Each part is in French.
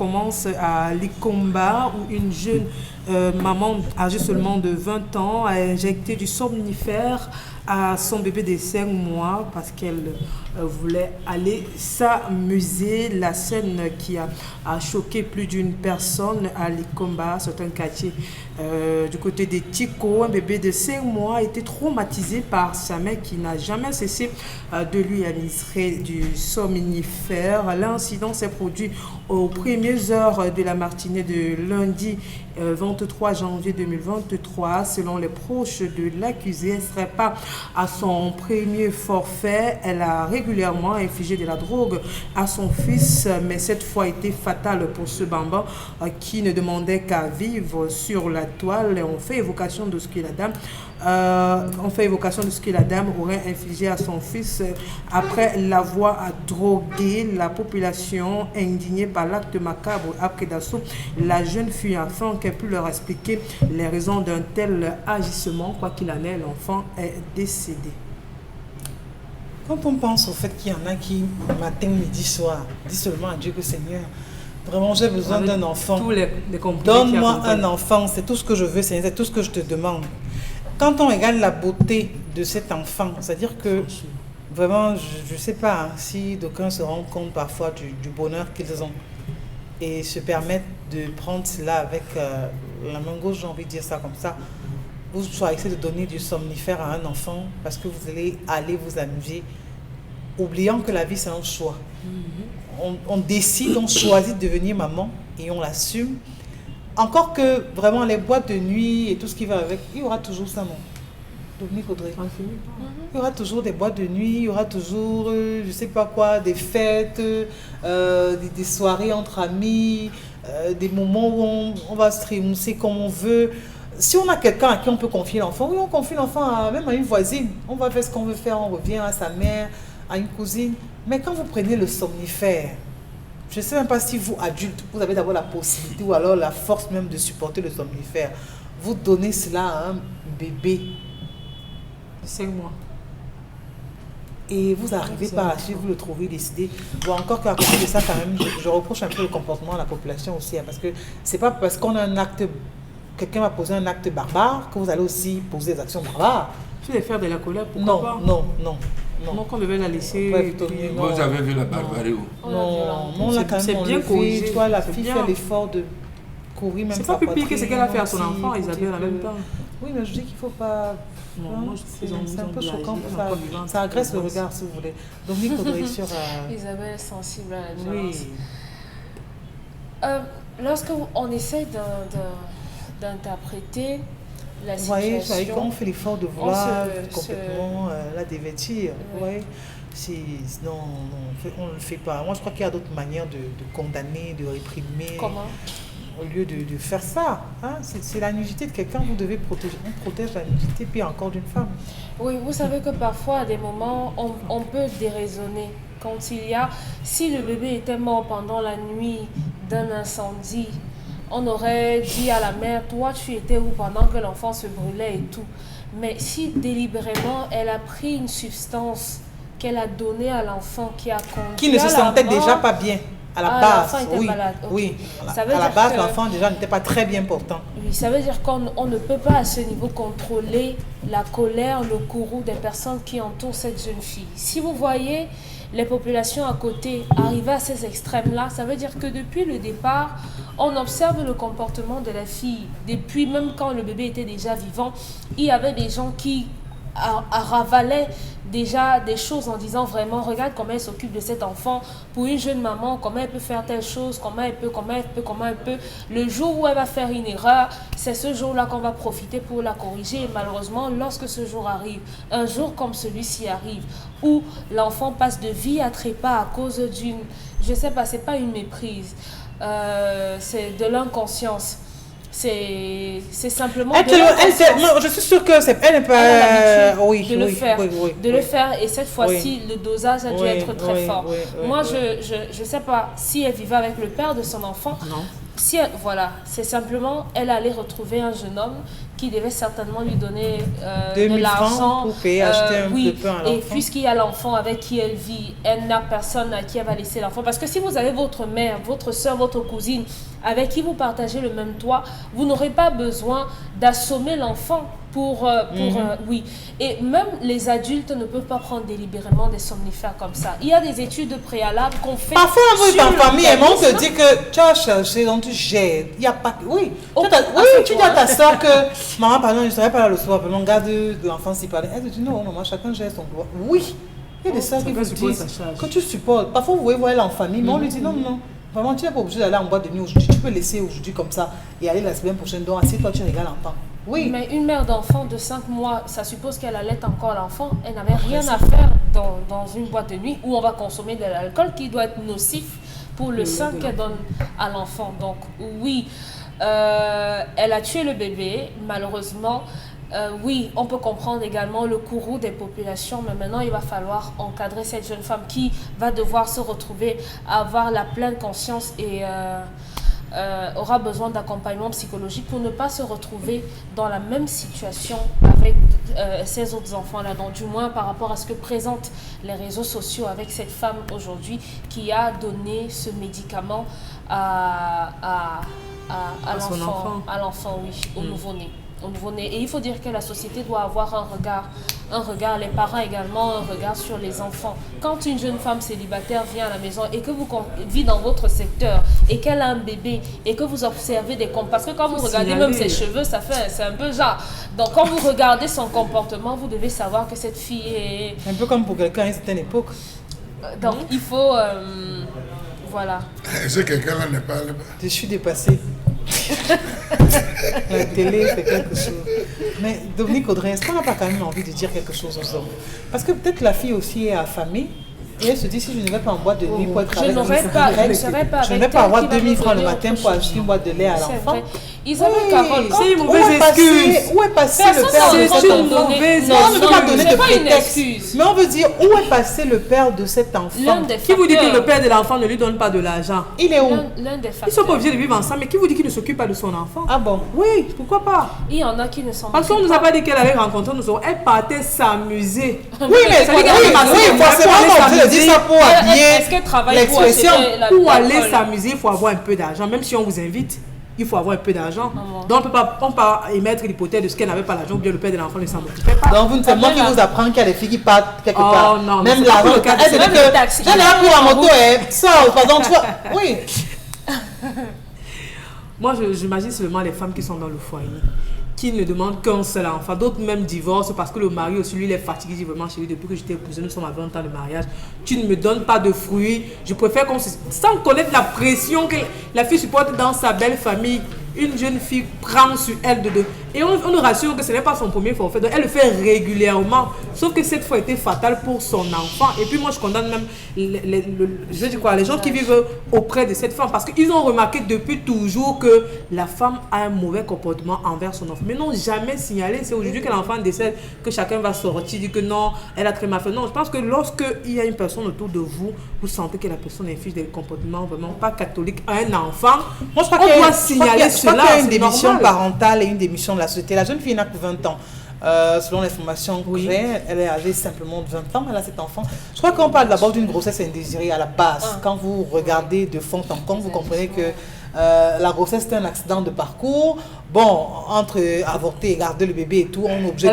commence à Likomba où une jeune maman âgée seulement de 20 ans a injecté du somnifère à son bébé de 5 mois parce qu'elle voulait aller s'amuser. La scène qui a choqué plus d'une personne à Likomba, c'est un quartier du côté des Tiko. Un bébé de 5 mois a été traumatisé par sa mère qui n'a jamais cessé de lui administrer du somnifère. L'incident s'est produit aux premières heures de la matinée de lundi 23 janvier 2023. Selon les proches de l'accusé, elle ne serait pas à son premier forfait. Elle a régulièrement infligé de la drogue à son fils, mais cette fois été fatale pour ce bambin qui ne demandait qu'à vivre sur la toile. Et on fait évocation de ce que la dame aurait infligé à son fils après l'avoir drogué. La population indignée par l'acte macabre après d'assaut la jeune fille afin qu'elle puisse leur expliquer les raisons d'un tel agissement. Quoi qu'il en est, l'enfant est décédé. Quand on pense au fait qu'il y en a qui, matin, midi, soir, disent seulement à Dieu que Seigneur, vraiment j'ai besoin d'un enfant. Donne-moi un enfant, c'est tout ce que je veux, Seigneur, c'est tout ce que je te demande. Quand on regarde la beauté de cet enfant, c'est-à-dire que vraiment, je ne sais pas si d'aucuns se rendent compte parfois du bonheur qu'ils ont et se permettent de prendre cela avec la main gauche, j'ai envie de dire ça comme ça. Vous choisissez de donner du somnifère à un enfant parce que vous allez aller vous amuser, oubliant que la vie c'est un choix. On décide, on choisit de devenir maman et on l'assume. Encore que vraiment les boîtes de nuit et tout ce qui va avec, il y aura toujours ça, non? Dominique Audrey. Il y aura toujours des boîtes de nuit, il y aura toujours, je sais pas quoi, des fêtes, des soirées entre amis, des moments où on va se trémousser comme on veut. Si on a quelqu'un à qui on peut confier l'enfant, oui, on confie l'enfant même à une voisine. On va faire ce qu'on veut faire, on revient à sa mère, à une cousine. Mais quand vous prenez le somnifère, je ne sais même pas si vous, adultes, vous avez d'abord la possibilité ou alors la force même de supporter le somnifère. Vous donnez cela à un bébé de 5 mois. Et vous arrivez par la suite, vous le trouvez décidé. Bon, encore qu'à côté de ça, quand même, je reproche un peu le comportement à la population aussi. Parce que c'est pas parce qu'on a un acte, quelqu'un va poser un acte barbare que vous allez aussi poser des actions barbares. Tu veux faire de la colère, pourquoi pas? Non. Donc on devait la laisser. Vous avez vu la barbarie où? Non, là quand même, c'est bien corrigé. Tu vois, la fille fait l'effort de courir même. C'est pas plus pire que ce qu'elle a fait à son enfant, Isabelle, en même temps. Oui, mais je dis qu'il ne faut pas. Non, c'est un peu choquant pour ça. Ça agresse le regard, si vous voulez. Dominique Audrey sur. Isabelle est sensible à la violence. Oui. Lorsqu'on essaie d'interpréter la situation. Vous voyez, ça, quand on fait l'effort de vouloir complètement la dévêtir, ouais. Non, on ne le fait pas. Moi, je crois qu'il y a d'autres manières de condamner, de réprimer. Comment? Au lieu de faire ça, hein, c'est la nudité de quelqu'un, vous devez protéger. On protège la nudité, puis encore d'une femme. Oui, vous savez que parfois, à des moments, on peut déraisonner. Si le bébé était mort pendant la nuit d'un incendie, on aurait dit à la mère, toi tu étais où pendant que l'enfant se brûlait et tout. Mais si délibérément, elle a pris une substance qu'elle a donnée à l'enfant qui a conduit qui ne se sentait déjà pas bien. À la base, oui, malade. Okay. Oui. Ça veut à la dire base, que l'enfant déjà n'était pas très bien portant. Oui, ça veut dire qu'on ne peut pas à ce niveau contrôler la colère, le courroux des personnes qui entourent cette jeune fille. Si vous voyez les populations à côté arriver à ces extrêmes-là, ça veut dire que depuis le départ, on observe le comportement de la fille. Depuis même quand le bébé était déjà vivant, il y avait des gens qui ravalaient déjà des choses en disant vraiment, regarde comment elle s'occupe de cet enfant. Pour une jeune maman, comment elle peut faire telle chose, comment elle peut. Le jour où elle va faire une erreur, c'est ce jour-là qu'on va profiter pour la corriger. Et malheureusement, lorsque ce jour arrive, un jour comme celui-ci arrive, où l'enfant passe de vie à trépas à cause d'une, je sais pas, c'est pas une méprise, c'est de l'inconscience. C'est simplement je suis sûre que elle n'est pas de le faire et cette fois-ci le dosage a dû être très fort. Moi je sais pas si elle vivait avec le père de son enfant. Non. Si elle, voilà, c'est simplement elle allait retrouver un jeune homme qui devait certainement lui donner 2000 de l'argent francs pour payer, acheter un peu de pain à l'enfant. Et puisqu'il y a l'enfant avec qui elle vit, elle n'a personne à qui elle va laisser l'enfant. Parce que si vous avez votre mère, votre soeur, votre cousine, avec qui vous partagez le même toit, vous n'aurez pas besoin d'assommer l'enfant oui. Et même les adultes ne peuvent pas prendre délibérément des somnifères comme ça. Il y a des études préalables qu'on fait. Parfois, on est en famille et on te dit que tu as cherché, donc tu gères. Il n'y a pas. Oui. Tu dis à ta soeur que maman, pardon, je ne serai pas là le soir, pardon, garde l'enfant s'y parler. Elle te dit non, maman, chacun gère son droit. Oui. Il y a des soeurs qui vous disent que tu supportes. Parfois, vous voyez voir en famille, mais on lui dit non, non. Vraiment, tu n'es pas obligé d'aller en boîte de nuit aujourd'hui. Tu peux laisser aujourd'hui comme ça et aller la semaine prochaine. Donc, assieds-toi, tu régales l'enfant. Oui. Mais une mère d'enfant de 5 mois, ça suppose qu'elle allait encore l'enfant. Elle n'avait rien à faire dans une boîte de nuit où on va consommer de l'alcool qui doit être nocif pour le sein qu'elle donne à l'enfant. Donc, oui, elle a tué le bébé, malheureusement. Oui, on peut comprendre également le courroux des populations, mais maintenant il va falloir encadrer cette jeune femme qui va devoir se retrouver à avoir la pleine conscience et aura besoin d'accompagnement psychologique pour ne pas se retrouver dans la même situation avec ces autres enfants-là. Donc du moins par rapport à ce que présentent les réseaux sociaux avec cette femme aujourd'hui qui a donné ce médicament à l'enfant, oui, au nouveau-né. Et il faut dire que la société doit avoir un regard, les parents également, un regard sur les enfants. Quand une jeune femme célibataire vient à la maison et que vous vit dans votre secteur et qu'elle a un bébé et que vous observez des comportements, parce que quand vous regardez même ses cheveux, c'est un peu genre. Donc quand vous regardez son comportement, vous devez savoir que cette fille est... Un peu comme pour quelqu'un à une certaine époque. Donc il faut... voilà. Est-ce que quelqu'un là n'est pas là-bas? Je suis dépassée. La télé fait quelque chose. Mais Dominique Audrey, est-ce qu'on n'a pas quand même envie de dire quelque chose aux hommes? Parce que peut-être la fille aussi est affamée et elle se dit si je ne vais pas en boîte de nuit pour être avec je ne vais pas avoir 2000 francs le matin pour acheter une boîte de lait à l'enfant. Isabelle Carole, c'est une mauvaise excuse. Où est passé le père de cet enfant? On ne peut pas donner de prétexte. Mais on veut dire où est passé le père de cet enfant? Qui vous dit que le père de l'enfant ne lui donne pas de l'argent? Il est où? Ils ne sont pas obligés de vivre ensemble, mais qui vous dit qu'il ne s'occupe pas de son enfant? Ah bon? Oui, pourquoi pas? Il y en a qui ne sont pas. Parce qu'on ne nous a pas dit qu'elle allait rencontrer nous. Elle partait s'amuser. Oui, mais forcément, on dit ça pour habiller l'expression. Pour aller s'amuser, il faut avoir un peu d'argent. Même si on vous invite, il faut avoir un peu d'argent. Donc, on ne peut pas émettre l'hypothèse de ce qu'elle n'avait pas l'argent ou bien le père de l'enfant ne s'en occupait pas. Donc, c'est moi qui vous apprends qu'il y a des filles qui partent quelque part. Non, même l'argent, elle est là pour la moto, elle sort. Pardon, tu vois. Oui. Moi, j'imagine seulement les femmes qui sont dans le foyer, qui ne demandent qu'un seul enfant. D'autres même divorcent parce que le mari aussi, lui, il est fatigué. Il dit vraiment, chérie, depuis que je t'ai épousée, nous sommes à 20 ans de mariage, tu ne me donnes pas de fruits. Je préfère qu'on se... Sans connaître la pression que la fille supporte dans sa belle famille, une jeune fille prend sur elle de deux. Et on nous rassure que ce n'est pas son premier forfait. Donc elle le fait régulièrement. Sauf que cette fois était fatale pour son enfant. Et puis moi je condamne même les gens qui vivent auprès de cette femme. Parce qu'ils ont remarqué depuis toujours que la femme a un mauvais comportement envers son enfant. Mais n'ont jamais signalé. C'est aujourd'hui que l'enfant décède que chacun va sortir, dire que non, elle a très mal fait. Non, je pense que lorsqu'il y a une personne autour de vous, vous sentez que la personne inflige des comportements vraiment pas catholiques à un enfant, moi, je crois on doit signaler cela. Il y a une démission parentale et une démission de la société. La jeune fille n'a que 20 ans. Selon l'information que j'ai, elle est âgée simplement de 20 ans, elle a cet enfant. Je crois qu'on parle d'abord d'une grossesse indésirée à la base. Quand vous regardez de fond en comble, vous comprenez que la grossesse c'est un accident de parcours. Bon, entre avorter et garder le bébé et tout, on est obligé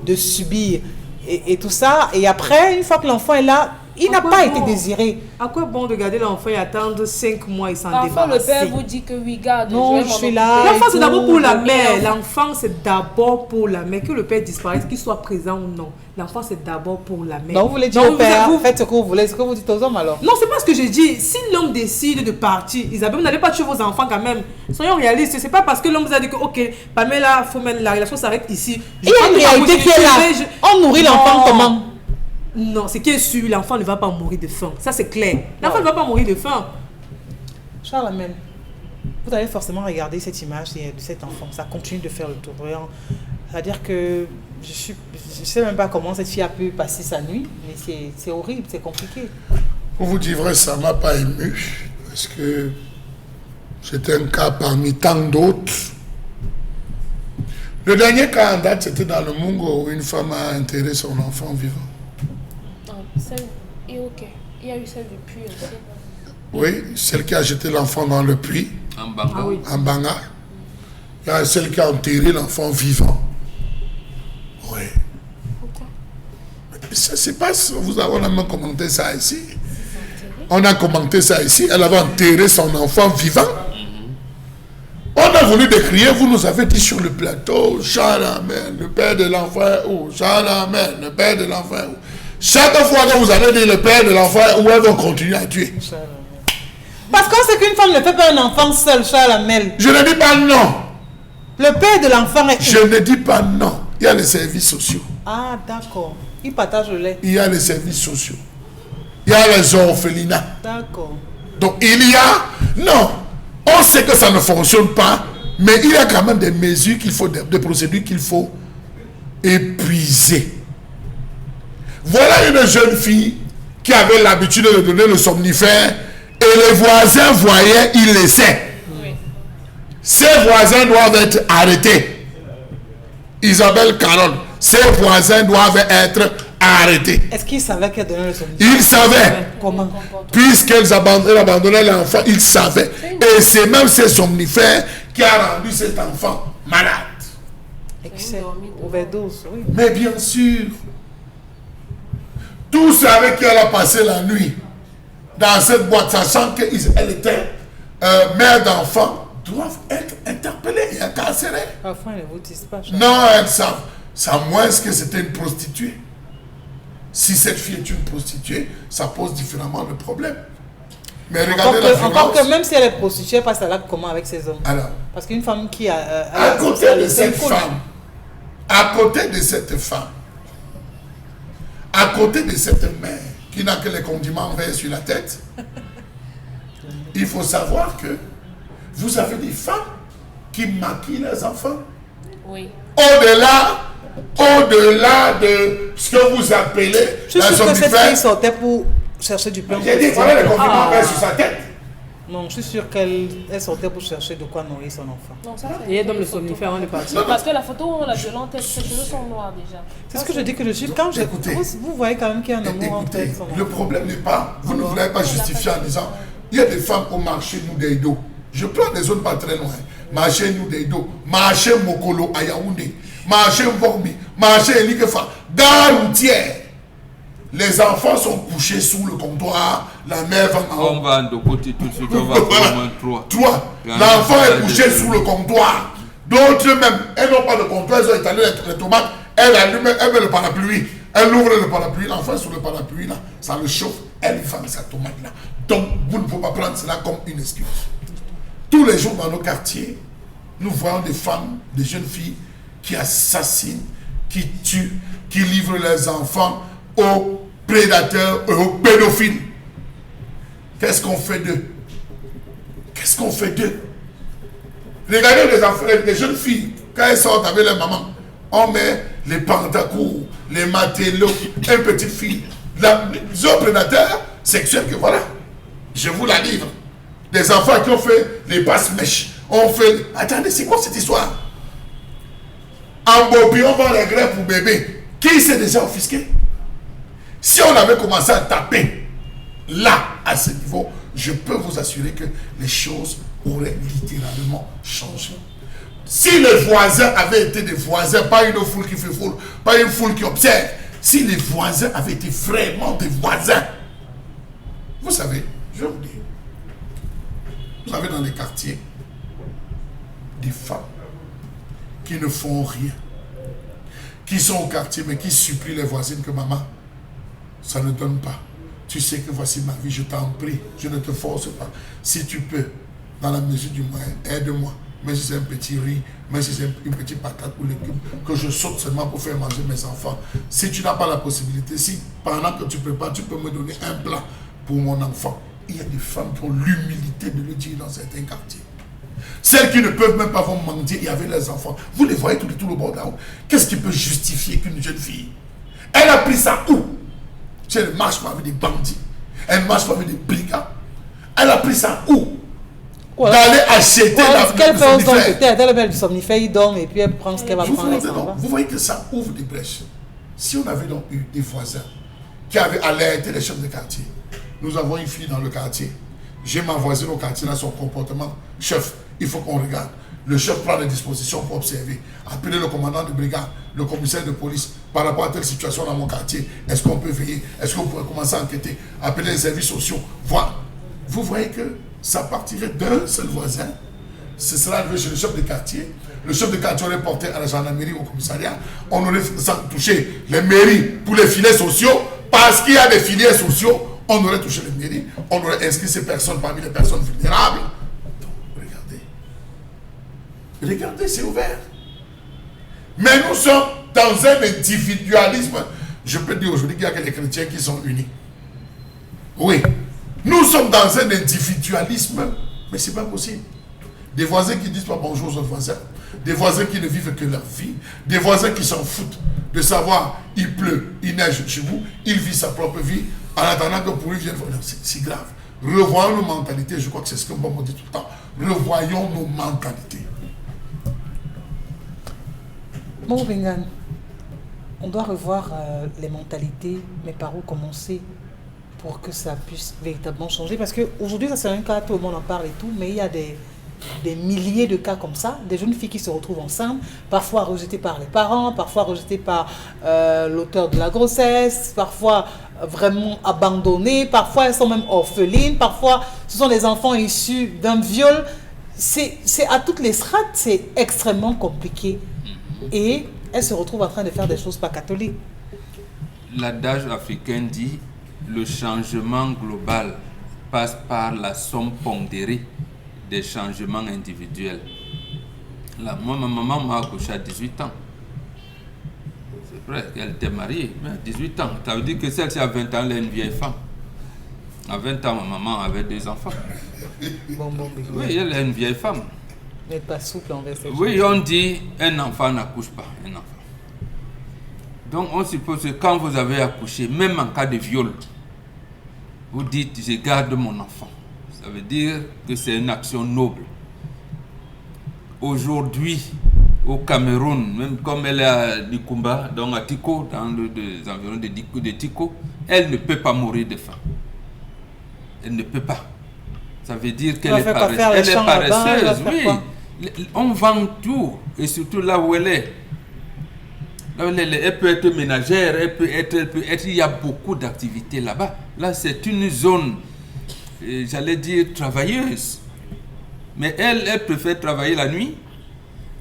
de subir et tout ça. Et après, une fois que l'enfant est là, il n'a pas été désiré. À quoi bon de garder l'enfant et attendre 5 mois et s'en débarrasser? Parfois, le père vous dit que oui, garde. Non, je suis là. L'enfant, c'est d'abord pour la mère. L'enfant, c'est d'abord pour la mère. Que le père disparaisse, qu'il soit présent ou non. L'enfant, c'est d'abord pour la mère. Donc, vous voulez dire au père, faites ce que vous voulez, ce que vous dites aux hommes alors? Non, c'est pas ce que j'ai dit. Si l'homme décide de partir, Isabelle, vous n'allez pas tuer vos enfants quand même. Soyons réalistes. C'est pas parce que l'homme vous a dit que, ok, Pamela, faut mettre la relation s'arrête ici. Il y a une réalité qui est là. On nourrit l'enfant comment? Non, ce qui est sûr, l'enfant ne va pas mourir de faim. Ça, c'est clair. L'enfant ne va pas mourir de faim. Charles Amen, vous allez forcément regarder cette image de cet enfant. Ça continue de faire le tour. C'est-à-dire que je ne sais même pas comment cette fille a pu passer sa nuit, mais c'est horrible, c'est compliqué. Pour vous dire vrai, ça ne m'a pas ému, parce que c'est un cas parmi tant d'autres. Le dernier cas en date, c'était dans le Mungo où une femme a enterré son enfant vivant. Et ok. Il y a eu celle du puits aussi. Oui, celle qui a jeté l'enfant dans le puits. En Banga. Ah oui. En Banga. Il y a celle qui a enterré l'enfant vivant. Oui. Pourquoi? Ça se passe, on a même commenté ça ici. On a commenté ça ici. Elle avait enterré son enfant vivant. On a voulu décrire, vous nous avez dit sur le plateau, Chalamel, le père de l'enfant est où? Chalamel, le père de l'enfant est où? Chaque fois que vous allez dire le père de l'enfant est où, elles vont continuer à tuer. Parce qu'on sait qu'une femme ne fait pas un enfant seul, Chalamel. Je ne dis pas non. Le père de l'enfant est... Je ne dis pas non. Il y a les services sociaux. Ah, d'accord. Il partage le lait. Il y a les services sociaux. Il y a les orphelinats. D'accord. Donc il y a... Non. On sait que ça ne fonctionne pas, mais il y a quand même des mesures qu'il faut, des procédures qu'il faut épuiser. Voilà une jeune fille qui avait l'habitude de donner le somnifère et les voisins voyaient, ils laissaient. Oui. Ces voisins doivent être arrêtés. Isabelle Caron, ces voisins doivent être arrêtés. Est-ce qu'ils savaient qu'elle donnait le somnifère? Ils savaient. Comment? Puisqu'elles abandonnaient l'enfant, ils savaient. Et c'est même ces somnifères qui a rendu cet enfant malade. Excès, overdose, oui. Mais bien sûr, tous ceux avec qui elle a passé la nuit dans cette boîte, sachant qu'elle était mère d'enfant, doivent être interpellés et incarcérés. Parfois, ils ne vous disent pas. Non, elles savent. Ça moins que c'était une prostituée. Si cette fille est une prostituée, ça pose différemment le problème. Mais regardez la violence. Encore que même si elle est prostituée, elle passe à l'acte comment avec ses hommes? Alors, parce qu'une femme qui a... à côté de cette femme, à côté de cette femme, à côté de cette mère qui n'a que les condiments verts sur la tête, il faut savoir que vous avez des femmes qui maquillent leurs enfants. Oui. Au-delà de ce que vous appelez je suis sûre que cette fille sortait pour chercher du pain. J'ai dit qu'il avait les compliments verts sur sa tête. Non, je suis sûre qu'elle sortait pour chercher de quoi nourrir son enfant. Non, ça, et elle donne le somnifère, on est parti. Parce que la photo, la violente, ses cheveux sont noirs déjà. C'est ce que je dis que je suis. Quand vous voyez quand même qu'il y a un amour entre son enfant. Le problème n'est pas, vous ne voulez pas justifier en disant, il y a des femmes au marché Noudeido. Je prends des zones pas très loin. Marché Noudeido, marché Mokolo à Yaoundé, marché Mvormi, marché Elikefa. Dans l'outière, les enfants sont couchés sous le comptoir, la mère va en haut. On va de côté tout de suite, on va faire au moins trois. Toi, l'enfant est couché sous le comptoir. D'autres même, elles n'ont pas de comptoir, elles ont étalé les tomates, elle allume, elle met le parapluie, elle ouvre le parapluie, l'enfant est sous le parapluie là, ça le chauffe, elle lui fait sa tomate là. Donc, vous ne pouvez pas prendre cela comme une excuse. Tous les jours dans nos quartiers, nous voyons des femmes, des jeunes filles qui assassinent, qui tuent, qui livrent leurs enfants aux prédateurs et aux pédophiles. Qu'est-ce qu'on fait d'eux? Qu'est-ce qu'on fait d'eux? Regardez les enfants, les jeunes filles, quand elles sortent avec leur maman, on met les pantacours, les matelots, une petite fille. Les autres prédateurs sexuels que voilà, je vous la livre. Des enfants qui ont fait les passe-mèches. On fait... Attendez, c'est quoi cette histoire? En Bobi, on vend les grains pour bébé. Qui s'est déjà offusqué? Si on avait commencé à taper là, à ce niveau, je peux vous assurer que les choses auraient littéralement changé. Si les voisins avaient été des voisins, pas une foule qui fait foule, pas une foule qui observe, si les voisins avaient été vraiment des voisins, vous savez, je vais vous dire, vous avez dans les quartiers des femmes qui ne font rien, qui sont au quartier mais qui supplient les voisines que maman, ça ne donne pas. Tu sais que voici ma vie, je t'en prie, je ne te force pas. Si tu peux, dans la mesure du moyen, aide-moi. Même si c'est un petit riz, même si c'est une petite patate ou légumes, que je saute seulement pour faire manger mes enfants. Si tu n'as pas la possibilité, si pendant que tu prépares, tu peux me donner un plat pour mon enfant. Il y a des femmes qui ont l'humilité de le dire dans certains quartiers. Celles qui ne peuvent même pas vont mendier et avec leurs enfants. Vous les voyez tout le bord d'en haut. Qu'est-ce qui peut justifier qu'une jeune fille, elle a pris ça où? Si elle ne marche pas avec des bandits, elle ne marche pas avec des brigands. Elle a pris ça où? d'aller acheter la qu'elle fait aux hommes peut-être, elle met du somnifère, il dort et puis elle prend ce qu'elle va prendre. Vous voyez que ça ouvre des brèches. Si on avait donc eu des voisins qui avaient alerté les chefs de quartier, nous avons une fille dans le quartier, j'ai ma voisine au quartier, là, son comportement, chef, il faut qu'on regarde. Le chef prend des dispositions pour observer. Appeler le commandant de brigade, le commissaire de police par rapport à telle situation dans mon quartier. Est-ce qu'on peut veiller? Est-ce qu'on pourrait commencer à enquêter? Appeler les services sociaux. Voir. Vous voyez que ça partirait d'un seul voisin. Ce sera arrivé chez le chef de quartier. Le chef de quartier aurait porté à la gendarmerie, au commissariat. On aurait touché les mairies pour les filets sociaux. Parce qu'il y a des filets sociaux, on aurait touché les mairies. On aurait inscrit ces personnes parmi les personnes vulnérables. Regardez, c'est ouvert. Mais nous sommes dans un individualisme. Je peux dire aujourd'hui qu'il y a que les chrétiens qui sont unis. Oui. Nous sommes dans un individualisme, mais ce n'est pas possible. Des voisins qui ne disent pas bonjour aux autres voisins. Des voisins qui ne vivent que leur vie. Des voisins qui s'en foutent de savoir il pleut, il neige chez vous. Il vit sa propre vie en attendant que pour lui vienne. C'est grave. Revoyons nos mentalités. Je crois que c'est ce que Mbongo dit tout le temps. Revoyons nos mentalités. Moubengan, on doit revoir les mentalités, mais par où commencer pour que ça puisse véritablement changer? Parce qu'aujourd'hui, ça c'est un cas, tout le monde en parle et tout, mais il y a des milliers de cas comme ça, des jeunes filles qui se retrouvent ensemble, parfois rejetées par les parents, parfois rejetées par l'auteur de la grossesse, parfois vraiment abandonnées, parfois elles sont même orphelines, parfois ce sont des enfants issus d'un viol. C'est à toutes les strates, c'est extrêmement compliqué. Et elle se retrouve en train de faire des choses pas catholiques. L'adage africain dit le changement global passe par la somme pondérée des changements individuels. Là, moi, ma maman m'a accouché à 18 ans. C'est vrai qu'elle était mariée, mais à 18 ans. Ça veut dire que celle-ci à 20 ans, elle est une vieille femme. À 20 ans, ma maman avait 2 enfants. Oui, elle est une vieille femme. Mais pas souple envers cette Oui, on dit un enfant n'accouche pas. Un enfant. Donc on suppose que quand vous avez accouché, même en cas de viol, vous dites je garde mon enfant. Ça veut dire que c'est une action noble. Aujourd'hui, au Cameroun, même comme elle est à Nikumba, donc à Tiko, dans les environs de Tiko, elle ne peut pas mourir de faim. Elle ne peut pas. Ça veut dire qu'elle est paresseuse. Oui. On vend tout, et surtout là où elle est. Là où elle peut être ménagère, elle peut être, il y a beaucoup d'activités là-bas. Là, c'est une zone, j'allais dire, travailleuse. Mais elle préfère travailler la nuit.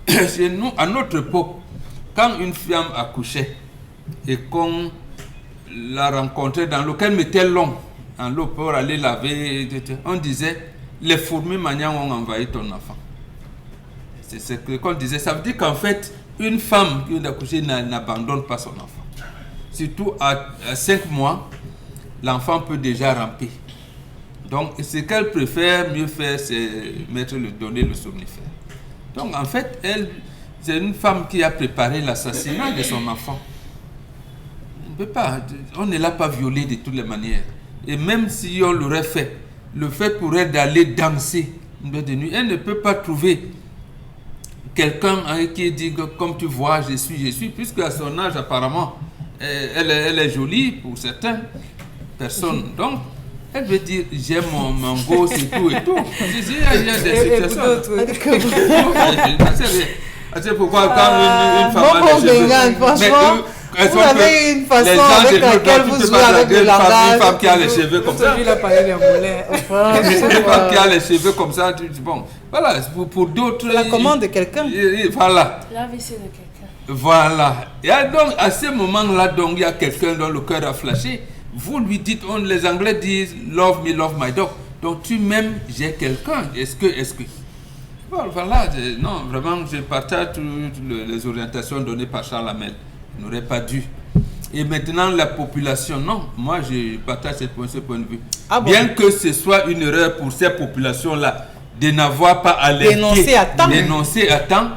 Chez nous, à notre époque, quand une femme accouchait et qu'on la rencontrait dans l'eau, qu'elle mettait long en l'eau pour aller laver, on disait, les fourmis maniants ont envahi ton enfant. C'est ce qu'on disait. Ça veut dire qu'en fait, une femme qui vient d'accoucher n'abandonne pas son enfant. Surtout à 5 mois, l'enfant peut déjà ramper. Donc, ce qu'elle préfère mieux faire, c'est donner le somnifère. Donc, en fait, c'est une femme qui a préparé l'assassinat de son enfant. On ne peut pas. On ne l'a pas violée de toutes les manières. Et même si on l'aurait fait, le fait pour elle d'aller danser de nuit, elle ne peut pas trouver quelqu'un qui dit que, comme tu vois, je suis, puisque à son âge, apparemment, elle est jolie pour certaines personnes. Donc, elle veut dire, j'aime mon gosse et tout et tout. Il y a des situations. C'est pourquoi quand une femme a des cheveux... Franchement, vous avez une façon avec laquelle vous jouez avec le langage. Une femme qui a les cheveux comme ça. Il a parlé des mollets. Une femme qui a les cheveux comme ça, bon, voilà, pour d'autres... La commande de quelqu'un. Voilà. La vie, c'est de quelqu'un. Voilà. Et donc, à ce moment-là, donc, il y a quelqu'un dont le cœur a flashé. Vous lui dites, les Anglais disent « Love me, love my dog ». Donc, tu m'aimes, j'ai quelqu'un. Est-ce que... Bon, voilà, non, vraiment, je partage toutes les orientations données par Charles Hamel. Il n'aurait pas dû. Et maintenant, la population, non. Moi, je partage ce point de vue. Ah bon? Bien que ce soit une erreur pour ces populations-là de n'avoir pas alerté, dénoncé à temps.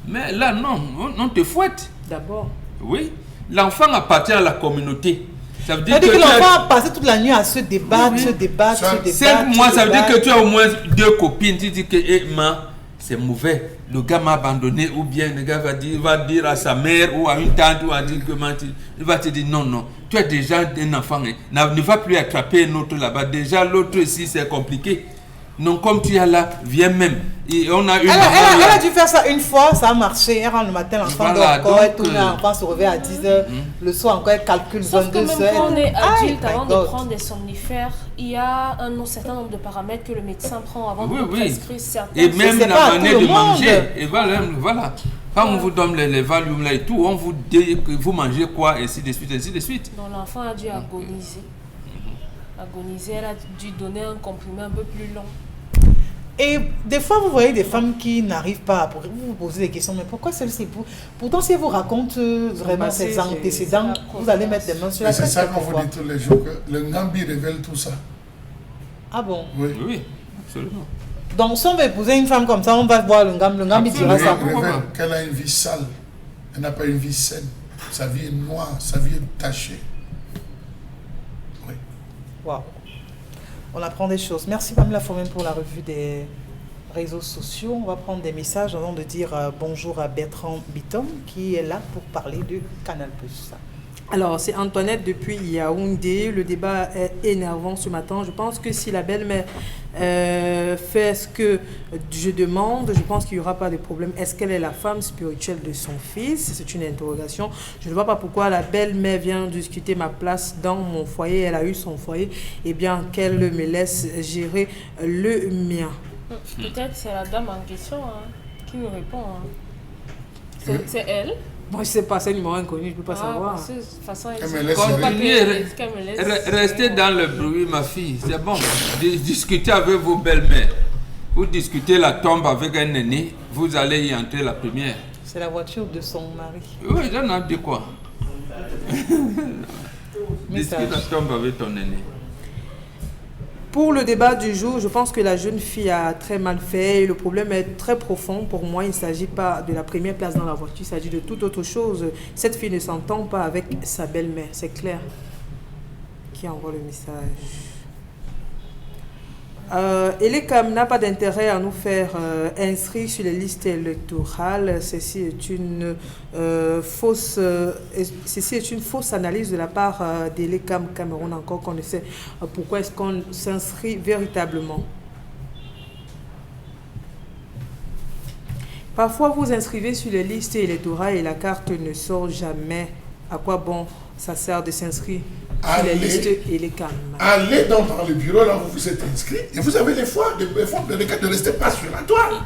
Mais là, non, on te fouette. D'abord. Oui. L'enfant appartient à la communauté. Ça veut dire que l'enfant a passé toute la nuit à se débattre, se débattre. 5 mois, ça veut dire que tu as au moins 2 copines. Tu dis que c'est mauvais. Le gars m'a abandonné, ou bien le gars va dire à sa mère ou à une tante ou à dire que il va te dire non. Tu as déjà un enfant, ne va plus attraper un autre là-bas. Déjà l'autre ici c'est compliqué. Non, comme tu es là, viens même. Et on a elle a dû faire ça une fois, ça a marché. Elle rentre le matin, l'enfant dort encore, elle tourne, l'enfant se réveille à 10h. Le soir encore, elle calcule 22 heures. Sauf que même quand on est adulte, avant de prendre des somnifères, il y a un certain nombre de paramètres que le médecin prend avant de prescrire certains. Et même la manière de manger. Et voilà. Quand on vous donne les Valium là et tout, on vous dit que vous mangez quoi, et ainsi de suite. Donc l'enfant a dû agoniser. Elle a dû donner un comprimé un peu plus long. Et des fois, vous voyez des femmes qui n'arrivent pas à vous poser des questions. Mais pourquoi celle-ci? Pourtant, si elle vous raconte vraiment ses antécédents, vous allez mettre des mains sur la tête. C'est ça qu'on vous dit tous les jours, que le Ngambi révèle tout ça. Ah bon? Oui, absolument. Donc, si on va épouser une femme comme ça, on va voir le Ngambi dira ça. Il révèle qu'elle a une vie sale. Elle n'a pas une vie saine. Sa vie est noire, sa vie est tachée. Oui. Waouh. On apprend des choses. Merci Pamela Fomen pour la revue des réseaux sociaux. On va prendre des messages avant de dire bonjour à Bertrand Bitton qui est là pour parler de Canal+. Alors, c'est Antoinette depuis Yaoundé. Le débat est énervant ce matin. Je pense que si la belle-mère fait ce que je demande, je pense qu'il n'y aura pas de problème. Est-ce qu'elle est la femme spirituelle de son fils? C'est une interrogation. Je ne vois pas pourquoi la belle-mère vient discuter ma place dans mon foyer. Elle a eu son foyer. Eh bien, qu'elle me laisse gérer le mien. Peut-être c'est la dame en question qui me répond. C'est elle? Moi, je ne sais pas, c'est un numéro inconnu, je ne peux pas savoir. De toute façon, restez dans le bruit, ma fille, c'est bon. Discutez avec vos belles-mères. Vous discutez la tombe avec un aîné, vous allez y entrer la première. C'est la voiture de son mari. Oui, j'en ai dit quoi? Discute la tombe avec ton aîné. Pour le débat du jour, je pense que la jeune fille a très mal fait. Le problème est très profond. Pour moi, il ne s'agit pas de la première place dans la voiture, il s'agit de toute autre chose. Cette fille ne s'entend pas avec sa belle-mère, c'est clair. Qui envoie le message? Elekam n'a pas d'intérêt à nous faire inscrire sur les listes électorales. Ceci est une fausse analyse de la part d'Elekam Cameroun, encore qu'on ne sait pourquoi est-ce qu'on s'inscrit véritablement. Parfois vous inscrivez sur les listes électorales et la carte ne sort jamais. À quoi bon ça sert de s'inscrire sur les listes Elekam? Allez donc dans le bureau là où vous êtes inscrit et vous avez les fois de rester pas sur la toile.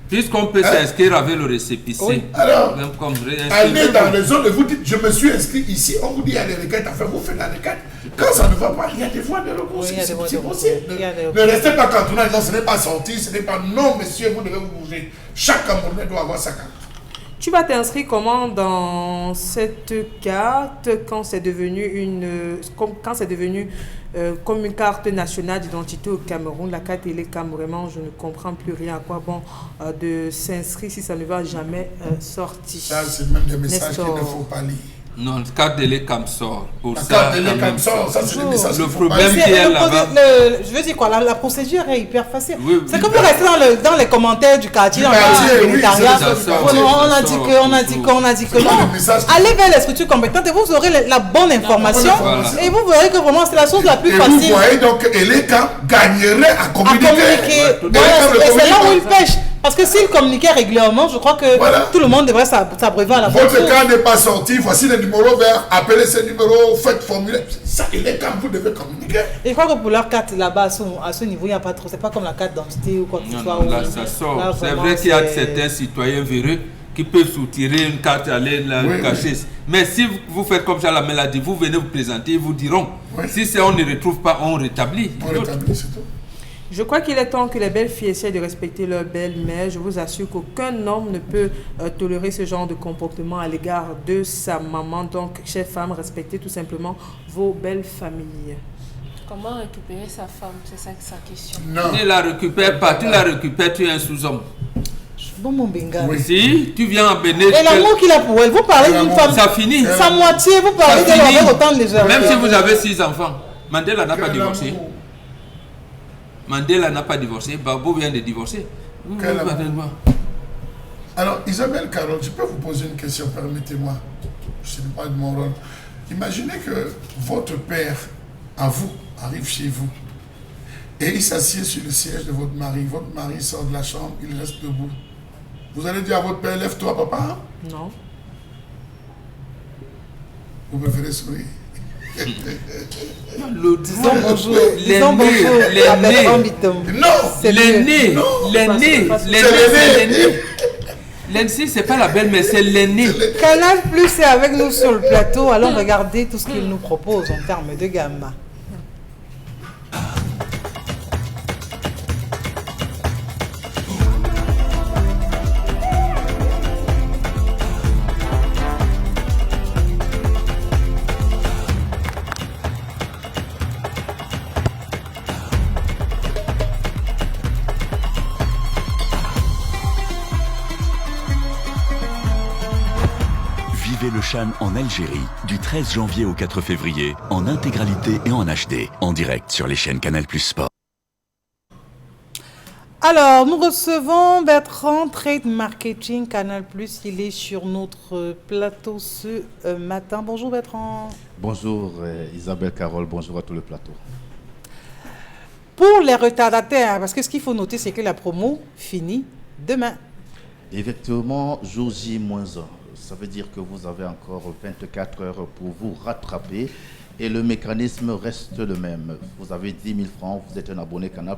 Puisqu'on peut s'inscrire avec le récépissé. Oui. Alors, allez dans les zones et vous dites je me suis inscrit ici, on vous dit il y a des requêtes à faire, vous faites la requête. Quand ça ne va pas, il y a des voies de recours, c'est possible. Ne restez pas cantonné, non, ce n'est pas sorti, ce n'est pas non, monsieur, vous devez vous bouger. Chaque Camerounais doit avoir sa carte. Tu vas t'inscrire comment dans cette carte quand c'est devenu comme une carte nationale d'identité au Cameroun, la carte Elekam, vraiment je ne comprends plus rien. À quoi bon de s'inscrire si ça ne va jamais sortir? Ça c'est même des messages qu'il ne faut pas lire. Non, la carte Elekam sort. Pour la ça, carte Elekam sort, ça c'est des messages le problème qui est là-bas. Je veux dire quoi, la procédure est hyper facile. Oui, c'est comme vous restez dans les commentaires du quartier, on a dit que non. Allez vers les structures compétentes et vous aurez la bonne information et vous verrez que vraiment c'est la chose la plus facile. Vous voyez donc Elekam gagnerait à communiquer. C'est là où il pêche. Parce que s'il communiquait régulièrement, je crois que tout le monde devrait s'abreuver à la fois. Votre cas n'est pas sorti, voici le numéro vert, appelez ce numéro, faites formuler. Ça, il est quand vous devez communiquer. Et je crois que pour leur carte là-bas, à ce niveau, il n'y a pas trop. C'est pas comme la carte d'identité ou quoi que ce soit. Là, ça sort. C'est vrai qu'il y a certains citoyens véreux qui peuvent soutirer une carte et aller la cacher. Mais si vous faites comme ça, la maladie, vous venez vous présenter, ils vous diront. Si on ne retrouve pas, on rétablit. On rétablit, c'est tout. Je crois qu'il est temps que les belles filles essaient de respecter leur belle-mère. Je vous assure qu'aucun homme ne peut tolérer ce genre de comportement à l'égard de sa maman. Donc, chères femmes, respectez tout simplement vos belles familles. Comment récupérer sa femme? C'est ça sa question. Non. Tu ne la récupères pas. Tu la récupères, tu es un sous-homme. Bon, mon Bengal. Oui. Si tu viens à Bénin. Et l'amour qu'il a pour elle, vous parlez d'une femme. Ça finit. Sa moitié, vous parlez qu'elle avait autant de gens. Même si vous avez 6 enfants, Mandela n'a pas divorcé. Mandela n'a pas divorcé. Babo vient de divorcer. Alors, Isabelle Carole, je peux vous poser une question, permettez-moi. Ce n'est pas de mon rôle. Imaginez que votre père, à vous, arrive chez vous. Et il s'assied sur le siège de votre mari. Votre mari sort de la chambre, il reste debout. Vous allez dire à votre père, lève-toi, papa. Non. Vous préférez sourire. Disons bonjour. L'aîné. L'aîné, c'est pas la belle-mère, c'est l'aîné. Canal Plus est avec nous sur le plateau. Allons regarder tout ce qu'il nous propose en termes de gamme. Le Chan en Algérie du 13 janvier au 4 février en intégralité et en HD en direct sur les chaînes Canal Plus Sport. Alors, nous recevons Bertrand, Trade Marketing Canal Plus. Il est sur notre plateau ce matin. Bonjour Bertrand. Bonjour Isabelle Carole, bonjour à tout le plateau. Pour les retardataires, parce que ce qu'il faut noter, c'est que la promo finit demain. Effectivement, jour J-1. Ça veut dire que vous avez encore 24 heures pour vous rattraper et le mécanisme reste le même. Vous avez 10 000 francs, vous êtes un abonné Canal+,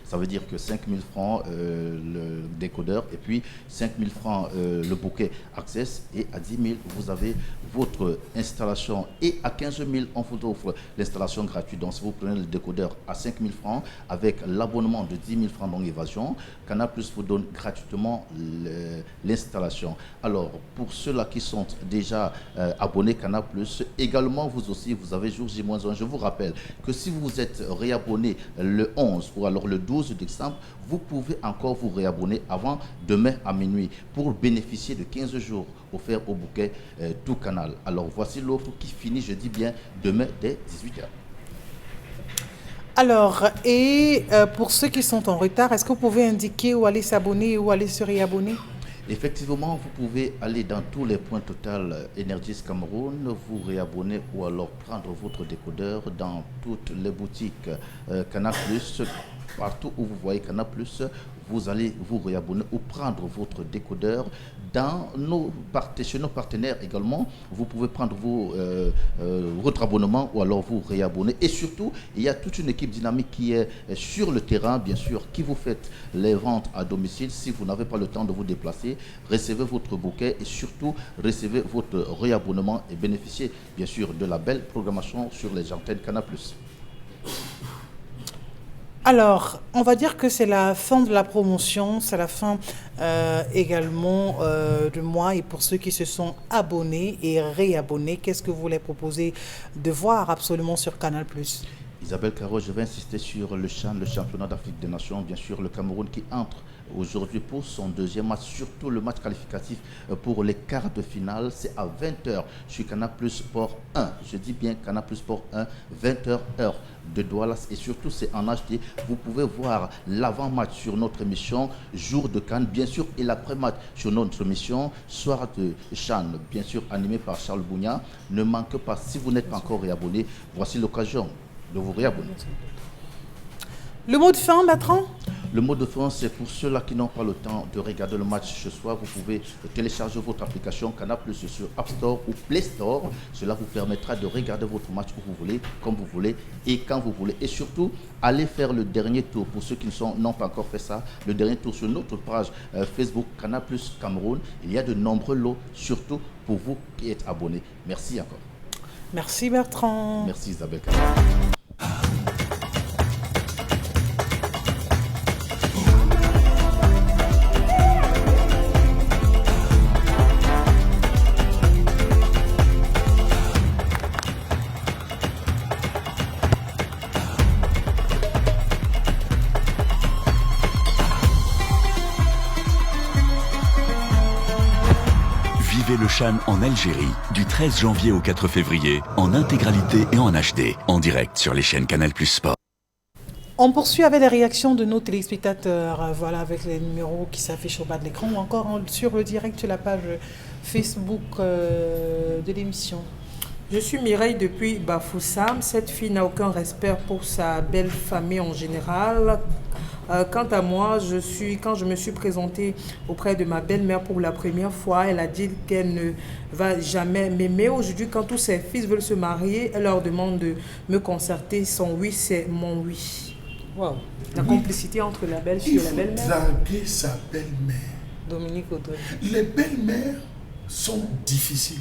ça veut dire que 5 000 francs le décodeur et puis 5 000 francs le bouquet Access et à 10 000 vous avez votre installation et à 15 000 on vous offre l'installation gratuite. Donc si vous prenez le décodeur à 5 000 francs avec l'abonnement de 10 000 francs dans l'évasion, Canal+ vous donne gratuitement l'installation. Alors pour ceux-là qui sont déjà abonnés Canal+, également vous aussi vous avez jour J-1. Je vous rappelle que si vous êtes réabonné le 11 ou alors le 12 décembre, vous pouvez encore vous réabonner avant demain à minuit pour bénéficier de 15 jours offerts au bouquet tout canal. Alors voici l'offre qui finit, je dis bien, demain dès 18h. Alors, et pour ceux qui sont en retard, est-ce que vous pouvez indiquer où aller s'abonner ou aller se réabonner? Effectivement, vous pouvez aller dans tous les points Total Energies Cameroun, vous réabonner ou alors prendre votre décodeur dans toutes les boutiques Canal+, partout où vous voyez Canal+, vous allez vous réabonner ou prendre votre décodeur chez nos partenaires également. Vous pouvez prendre votre abonnement ou alors vous réabonner. Et surtout, il y a toute une équipe dynamique qui est sur le terrain, bien sûr, qui vous fait les ventes à domicile. Si vous n'avez pas le temps de vous déplacer, recevez votre bouquet et surtout, recevez votre réabonnement et bénéficiez, bien sûr, de la belle programmation sur les antennes Canal+. Alors, on va dire que c'est la fin de la promotion, c'est la fin également du mois. Et pour ceux qui se sont abonnés et réabonnés, qu'est-ce que vous voulez proposer de voir absolument sur Canal+? Isabelle Caro, je vais insister sur le CHAN, le championnat d'Afrique des Nations, bien sûr, le Cameroun qui entre aujourd'hui pour son deuxième match, surtout le match qualificatif pour les quarts de finale. C'est à 20h sur Canal+ Sport 1. Je dis bien Canal+ Sport 1, 20h heure de Douala. Et surtout, c'est en HD. Vous pouvez voir l'avant-match sur notre émission Jour de Cannes, bien sûr, et l'après-match sur notre émission Soir de CHAN, bien sûr, animé par Charles Bougna. Ne manquez pas, si vous n'êtes pas encore réabonné, voici l'occasion de vous réabonner. Le mot de fin, Bertrand? Le mot de fin, c'est pour ceux-là qui n'ont pas le temps de regarder le match ce soir. Vous pouvez télécharger votre application Canal+ sur App Store ou Play Store. Cela vous permettra de regarder votre match où vous voulez, comme vous voulez et quand vous voulez. Et surtout, allez faire le dernier tour. Pour ceux qui n'ont pas encore fait ça, le dernier tour sur notre page Facebook Canal+ Cameroun. Il y a de nombreux lots, surtout pour vous qui êtes abonnés. Merci encore. Merci Bertrand. Merci Isabelle. Vivez le Chan en Algérie du 13 janvier au 4 février en intégralité et en HD, en direct sur les chaînes Canal+ Sport. On poursuit avec les réactions de nos téléspectateurs, voilà, avec les numéros qui s'affichent au bas de l'écran ou encore sur le direct sur la page Facebook de l'émission. Je suis Mireille depuis Bafoussam. Cette fille n'a aucun respect pour sa belle famille en général. Quant à moi, quand je me suis présentée auprès de ma belle-mère pour la première fois, elle a dit qu'elle ne va jamais m'aimer. Aujourd'hui, quand tous ses fils veulent se marier, elle leur demande de me concerter. Son oui, c'est mon oui. Wow. La complicité entre la belle-fille et la belle-mère. Il faut draguer sa belle-mère. Dominique Audrey. Les belles-mères sont difficiles.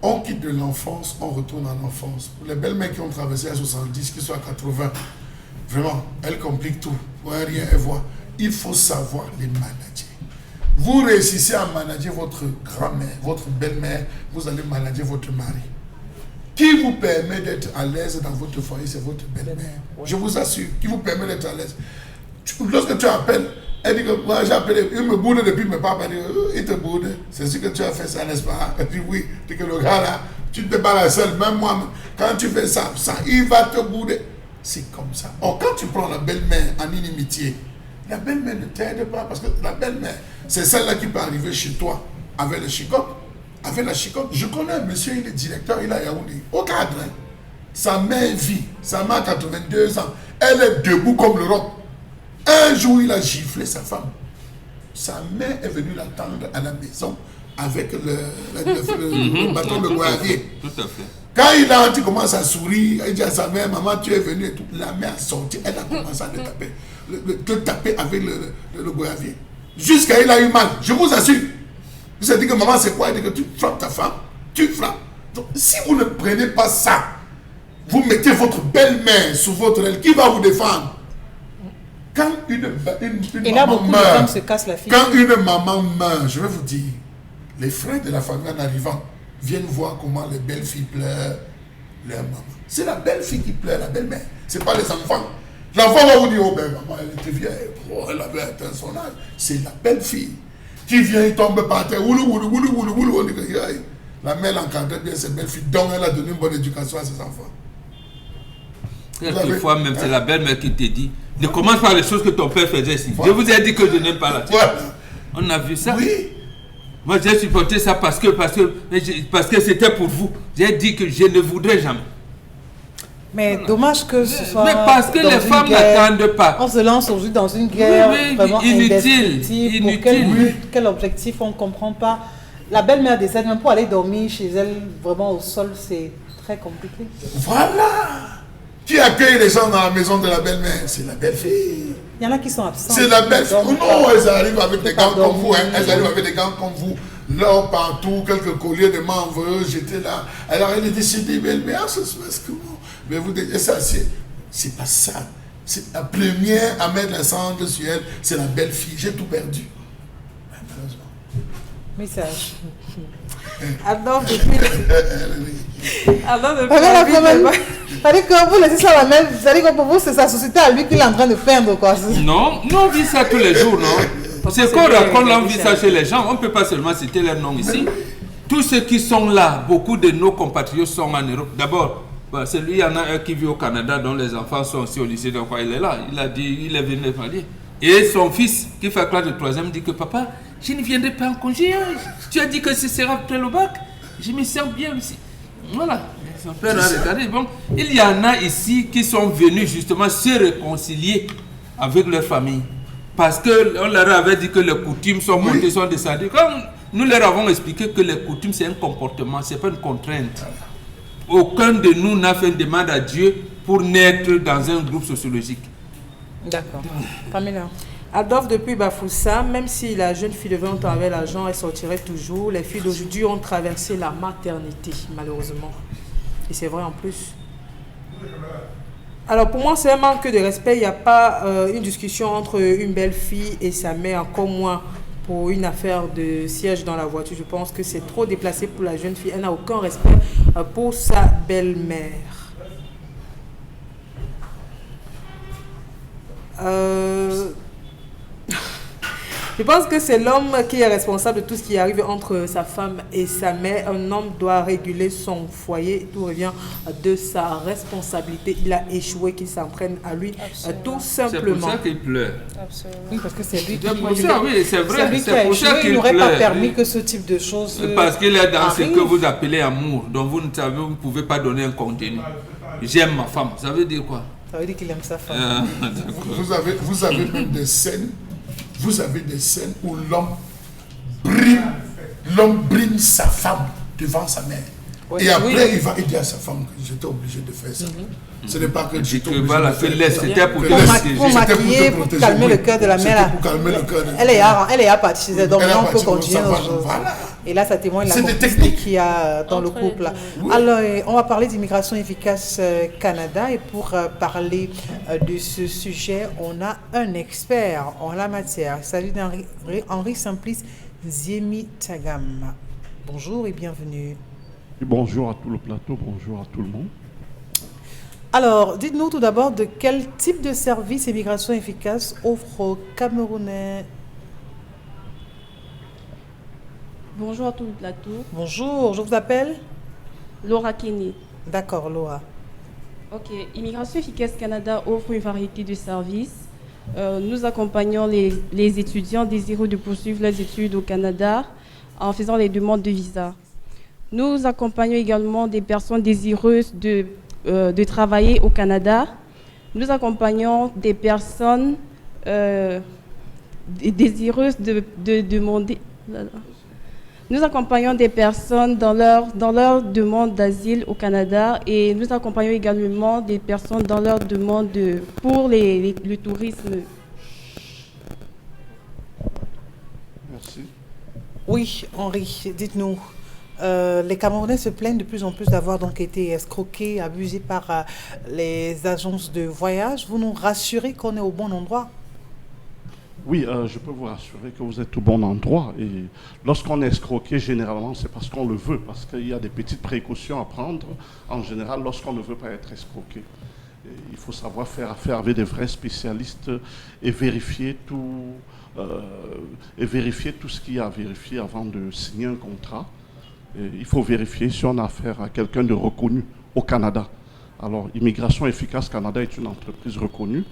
On quitte de l'enfance, on retourne à l'enfance. Les belles-mères qui ont traversé à 70, qui sont à 80, vraiment, elles compliquent tout. Pour rien, elles voient. Il faut savoir les manager. Vous réussissez à manager votre grand-mère, votre belle-mère, vous allez manager votre mari. Qui vous permet d'être à l'aise dans votre foyer, c'est votre belle-mère. Je vous assure, qui vous permet d'être à l'aise. Lorsque tu appelles, elle dit que moi j'ai appelé, il me boude depuis mes papas, il te boude. C'est ce que tu as fait ça, n'est-ce pas? Et puis oui, tu dis que le gars là, tu ne t'es pas la seule, même moi, quand tu fais ça, il va te bouder. C'est comme ça. Or, quand tu prends la belle-mère en inimitié, la belle-mère ne t'aide pas parce que la belle-mère, c'est celle-là qui peut arriver chez toi avec le chicotte. Avec la chicotte, je connais un monsieur, il est directeur, il a Yaoundé, au cadre. Hein. Sa mère vit, sa mère a 82 ans, elle est debout comme le roc. Un jour, il a giflé sa femme. Sa mère est venue l'attendre à la maison avec le bâton de goyavier. Tout à fait. Quand il a entré, il commence à sourire, il dit à sa mère, maman, tu es venue et tout. La mère a sorti, elle a commencé à le taper avec le goyavier. Jusqu'à il a eu mal, je vous assure. Vous avez dit que maman, c'est quoi? Il dit que tu frappes ta femme, tu frappes. Donc, si vous ne prenez pas ça, vous mettez votre belle-mère sous votre aile, qui va vous défendre? Quand une maman meurt, quand une maman meurt, je vais vous dire, les frères de la famille en arrivant viennent voir comment les belles filles pleurent leur maman. C'est la belle-fille qui pleure, la belle-mère. Ce n'est pas les enfants. L'enfant va vous dire, oh ben maman, elle était vieille, oh, elle avait atteint son âge. C'est la belle-fille qui vient, il tombe par terre, la mère l'encadrait bien ses belles filles, donc elle a donné une bonne éducation à ses enfants. Quelquefois même, c'est la belle-mère qui te dit, ne commence par les choses que ton père faisait ici. Voilà. Je vous ai dit que je n'aime pas la tête. Voilà. On a vu ça. Oui. Moi, j'ai supporté ça parce que c'était pour vous. J'ai dit que je ne voudrais jamais. Mais dommage que ce soit. Mais parce que les femmes n'attendent pas. On se lance aujourd'hui dans une guerre vraiment inutile. Pour quel objectif, on ne comprend pas. La belle-mère décède, même pour aller dormir chez elle, vraiment au sol, c'est très compliqué. Voilà. Qui accueille les gens dans la maison de la belle-mère? C'est la belle-fille. Il y en a qui sont absents. C'est la belle-fille. Non, elles arrivent avec des gants comme vous. Hein. Elles arrivent avec des gants comme vous. Là, partout, quelques colliers de manveux, j'étais là. Alors, elle est décédée, belle-mère, ça se passe comment? Mais vous dites, ça, c'est pas ça. C'est la première à mettre la cendre sur elle, c'est la belle-fille. J'ai tout perdu. Message. Alors, depuis c'est-à-dire que vous laissez ça à la même, c'est-à-dire que pour vous, c'est sa société à lui qu'il est en train de peindre, quoi. Non, on vit ça tous les jours, non? C'est qu'on raconte, on vit ça chez les gens, on ne peut pas seulement citer leur nom ici. Tous ceux qui sont là, beaucoup de nos compatriotes sont en Europe. D'abord, celui, il y en a un qui vit au Canada, dont les enfants sont aussi au lycée, donc il est là, il a dit, il est venu le dire. Et son fils, qui fait classe de 3e, dit que papa, je ne viendrai pas en congé. Tu as dit que ce sera après le bac. Je me sens bien aussi. Voilà. Son père a regardé. Bon, il y en a ici qui sont venus justement se réconcilier avec leur famille. Parce qu'on leur avait dit que les coutumes sont montées, sont descendues. Comme nous leur avons expliqué que les coutumes, c'est un comportement, ce n'est pas une contrainte. Aucun de nous n'a fait une demande à Dieu pour naître dans un groupe sociologique. D'accord. Pamela. Adolphe depuis Bafoussam, même si la jeune fille de 20 ans avait l'argent, elle sortirait toujours. Les filles d'aujourd'hui ont traversé la maternité, malheureusement. Et c'est vrai en plus. Alors pour moi, c'est un manque de respect. Il n'y a pas une discussion entre une belle fille et sa mère, encore moins pour une affaire de siège dans la voiture. Je pense que c'est trop déplacé pour la jeune fille. Elle n'a aucun respect pour sa belle-mère. Je pense que c'est l'homme qui est responsable de tout ce qui arrive entre sa femme et sa mère. Un homme doit réguler son foyer. Tout revient de sa responsabilité. Il a échoué, qu'il s'en prenne à lui, tout simplement. C'est pour ça qu'il pleure. Absolument. Oui, parce que c'est lui qui, oui, c'est vrai. lui qui a échoué. Il n'aurait pas permis que ce type de choses parce qu'il est dans ce arrive. que vous appelez amour. Donc vous ne pouvez pas donner un contenu. J'aime ma femme. Ça veut dire quoi? Ça veut dire qu'il aime sa femme. Vous avez même des scènes. Vous avez des scènes où l'homme brime sa femme devant sa mère. Oui, et après, il va dire à sa femme que j'étais obligé de faire ça. Ce n'est pas que j'étais obligé voilà, de faire ça. c'était pour Pour maquiller, pour calmer le cœur de la mère. Pour calmer le cœur de Elle est à partir, donc on peut continuer. Voilà. Et là, ça témoigne de la complicité qu'il y a dans le couple. Oui. Alors, on va parler d'immigration efficace Canada. Et pour parler de ce sujet, on a un expert en la matière. Il s'agit d'Henri Simplice Ziemi Tagam. Bonjour et bienvenue. Et bonjour à tout le plateau, bonjour à tout le monde. Alors, dites-nous tout d'abord de quel type de service immigration efficace offre aux Camerounais. Bonjour à tout le plateau. Bonjour, je vous appelle Laura Kini. D'accord, Laura. Ok, Immigration Efficace Canada offre une variété de services. Nous accompagnons les étudiants désireux de poursuivre leurs études au Canada en faisant les demandes de visa. Nous accompagnons également des personnes désireuses de travailler au Canada. Nous accompagnons des personnes désireuses de demander... Nous accompagnons des personnes dans leur demande d'asile au Canada et nous accompagnons également des personnes dans leur demande pour le tourisme. Merci. Oui, Henri, dites-nous. Les Camerounais se plaignent de plus en plus d'avoir donc été escroqués, abusés par les agences de voyage. Vous nous rassurez qu'on est au bon endroit? Oui, je peux vous rassurer que vous êtes au bon endroit. Et lorsqu'on est escroqué, généralement, c'est parce qu'on le veut, parce qu'il y a des petites précautions à prendre, en général, lorsqu'on ne veut pas être escroqué. Et il faut savoir faire affaire avec des vrais spécialistes et vérifier tout ce qu'il y a à vérifier avant de signer un contrat. Et il faut vérifier si on a affaire à quelqu'un de reconnu au Canada. Alors, Immigration Efficace Canada est une entreprise reconnue